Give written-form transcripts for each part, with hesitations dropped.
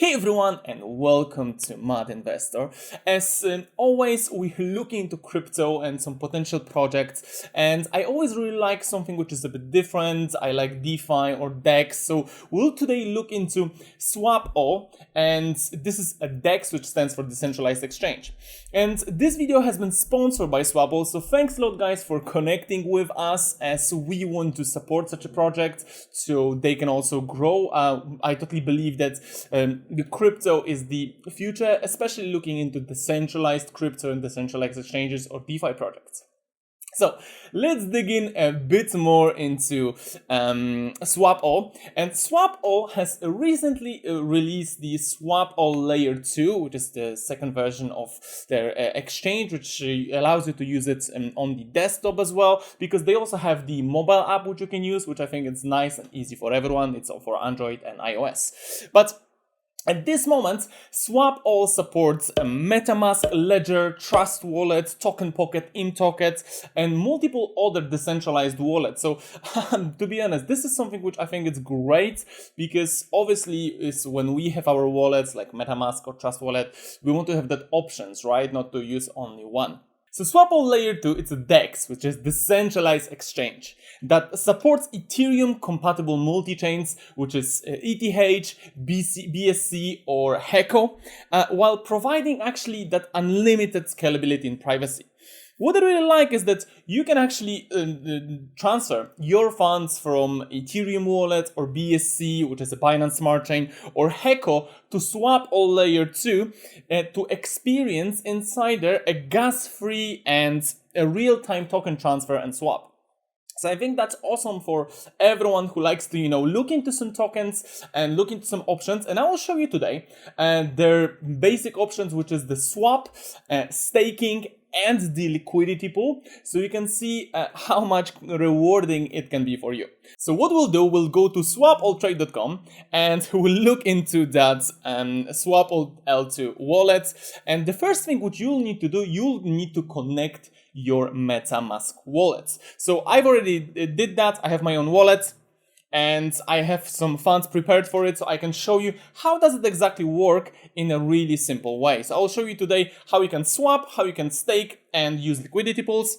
Hey everyone and welcome to Mad Investor. As always, we look into crypto and some potential projects, and I always really like something which is a bit different. I like DeFi or DEX, so we'll today look into SwapAll, and this is a DEX which stands for Decentralized Exchange. And this video has been sponsored by SwapAll, so thanks a lot guys for connecting with us as we want to support such a project so they can also grow. I totally believe that the crypto is the future, especially looking into decentralized crypto and decentralized exchanges or DeFi projects. So let's dig in a bit more into SwapAll. And SwapAll has recently released the SwapAll Layer 2, which is the second version of their exchange, which allows you to use it on the desktop as well, because they also have the mobile app which you can use, which I think is nice and easy for everyone. It's all for Android and iOS. But at this moment, SwapAll supports a MetaMask, Ledger, Trust Wallet, Token Pocket, InTocket, and multiple other decentralized wallets. So to be honest, this is something which I think is great because obviously is when we have our wallets like MetaMask or Trust Wallet, we want to have that options, right? Not to use only one. So SwapAll Layer 2, it's a DEX, which is Decentralized Exchange, that supports Ethereum-compatible multi-chains, which is ETH, BSC, or HECO, while providing actually that unlimited scalability and privacy. What I really like is that you can actually transfer your funds from Ethereum wallet or BSC, which is a Binance Smart Chain, or HECO to SwapAll Layer 2 to experience inside there a gas-free and a real-time token transfer and swap. So I think that's awesome for everyone who likes to, look into some tokens and look into some options. And I will show you today their basic options, which is the swap, staking, and the liquidity pool, so you can see how much rewarding it can be for you. So what we'll do, we'll go to swapalltrade.com and we'll look into that SwapAll L2 wallet. And the first thing which you'll need to do, you'll need to connect your MetaMask wallet. So I've already did that. I have my own wallet and I have some funds prepared for it, so I can show you how does it exactly work in a really simple way. So I'll show you today how you can swap, how you can stake and use liquidity pools.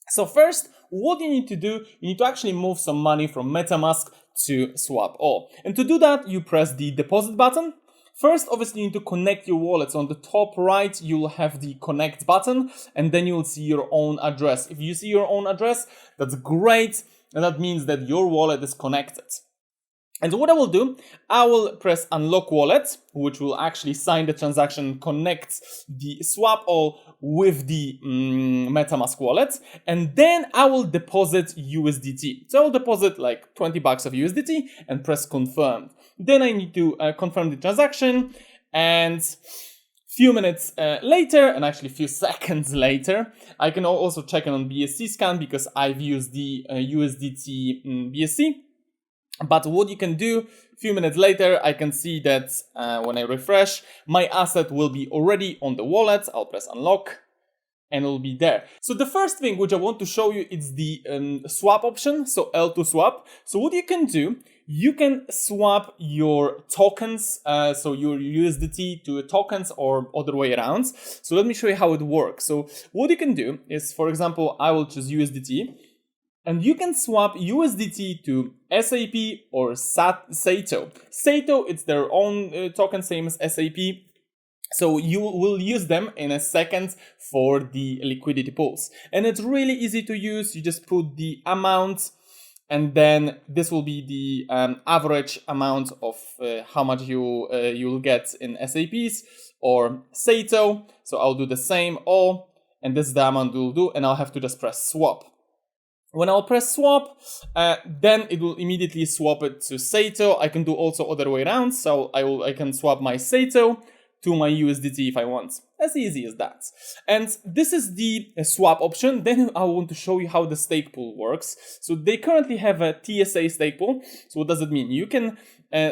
So first, what you need to do, you need to actually move some money from MetaMask to SwapAll. And to do that, you press the deposit button. First, obviously, you need to connect your wallet. So on the top right, you'll have the connect button, and then you'll see your own address. If you see your own address, that's great. And that means that your wallet is connected. And what I will do, I will press unlock wallet, which will actually sign the transaction, connect the SwapAll with the MetaMask wallet, and then I will deposit USDT. So I'll deposit like $20 of USDT and press confirm. Then I need to confirm the transaction, and few minutes later, and actually a few seconds later, I can also check it on BSC scan because I've used the USDT BSC. But what you can do, a few minutes later, I can see that when I refresh, my asset will be already on the wallet. I'll press unlock and it'll be there. So the first thing which I want to show you is the swap option, so L2 swap. So what you can do, you can swap your tokens, so your USDT to tokens or other way around. So let me show you how it works. So what you can do is, for example, I will choose USDT, and you can swap USDT to SAP or Saito. Saito, it's their own token, same as SAP. So you will use them in a second for the liquidity pools. And it's really easy to use. You just put the amount, and then this will be the average amount of how much you'll get in SAPs or Saito. So I'll do the same all, and this is the amount we'll do, and I'll have to just press swap. When I'll press swap, then it will immediately swap it to Saito. I can do also other way around, so I can swap my Saito to my USDT if I want. As easy as that. And this is the swap option. Then I want to show you how the stake pool works. So they currently have a TSA stake pool. So what does it mean? You can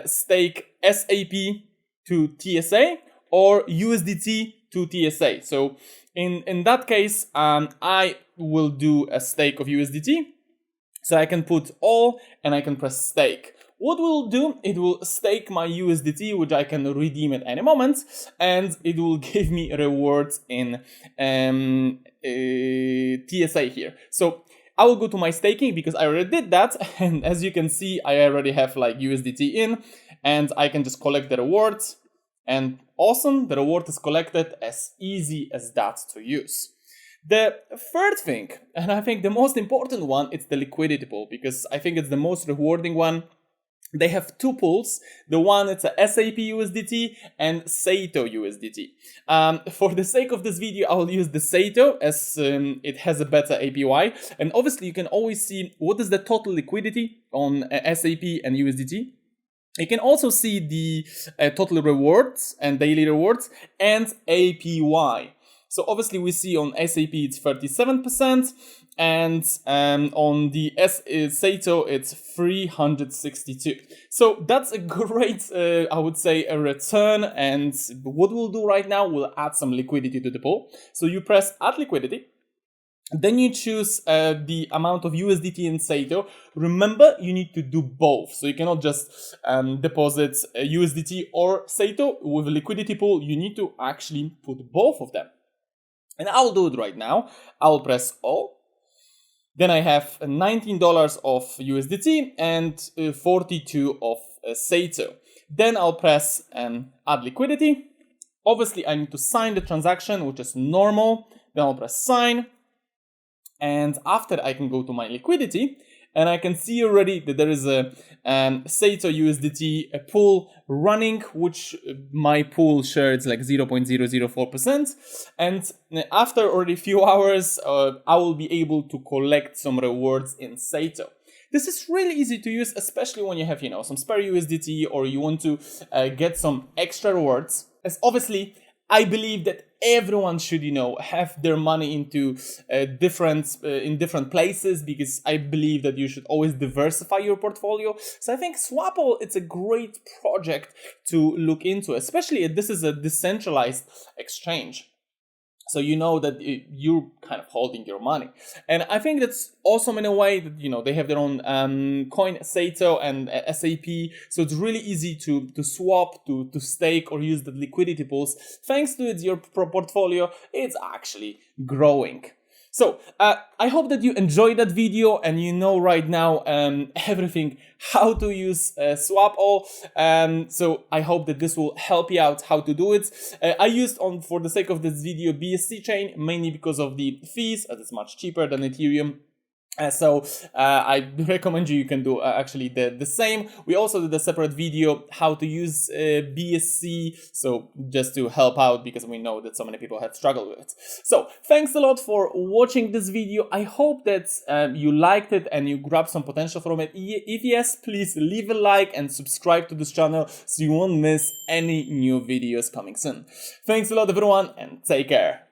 stake SAP to TSA or USDT to TSA. So in that case, I will do a stake of USDT. So I can put all and I can press stake. What will do, it will stake my USDT, which I can redeem at any moment, and it will give me rewards in TSA here. So I will go to my staking because I already did that, and as you can see, I already have like USDT in, and I can just collect the rewards, and awesome, the reward is collected, as easy as that to use. The third thing, and I think the most important one, it's the liquidity pool, because I think it's the most rewarding one. They have two pools. The one, it's a SAP USDT and Saito USDT. For the sake of this video, I will use the Saito as it has a better APY. And obviously, you can always see what is the total liquidity on SAP and USDT. You can also see the total rewards and daily rewards and APY. So obviously we see on SAP it's 37%, and on the Saito it's 362. So that's a great, I would say, a return. And what we'll do right now, we'll add some liquidity to the pool. So you press add liquidity. Then you choose the amount of USDT in Saito. Remember, you need to do both. So you cannot just deposit USDT or Saito. With a liquidity pool, you need to actually put both of them. And I'll do it right now. I'll press O. Then I have $19 of USDT and 42 of Saito. Then I'll press add liquidity. Obviously, I need to sign the transaction, which is normal. Then I'll press sign. And after, I can go to my liquidity, and I can see already that there is a Saito USDT pool running, which my pool shares like 0.004%. And after already a few hours, I will be able to collect some rewards in Saito. This is really easy to use, especially when you have, some spare USDT or you want to get some extra rewards. As obviously, I believe that everyone should, have their money into in different places, because I believe that you should always diversify your portfolio. So I think SwapAll, it's a great project to look into, especially if this is a decentralized exchange. So you know that you're kind of holding your money. And I think that's awesome in a way that, they have their own coin, Saito and SAP. So it's really easy to swap, to stake or use the liquidity pools. Thanks to your portfolio, it's actually growing. So I hope that you enjoyed that video and you know right now everything how to use SwapAll. So I hope that this will help you out how to do it. I used for the sake of this video BSC chain, mainly because of the fees, as it's much cheaper than Ethereum. So I recommend you can do actually the same. We also did a separate video how to use BSC, so just to help out, because we know that so many people have struggled with it. So thanks a lot for watching this video. I hope that you liked it and you grabbed some potential from it. If yes, please leave a like and subscribe to this channel so you won't miss any new videos coming soon. Thanks a lot everyone, and take care.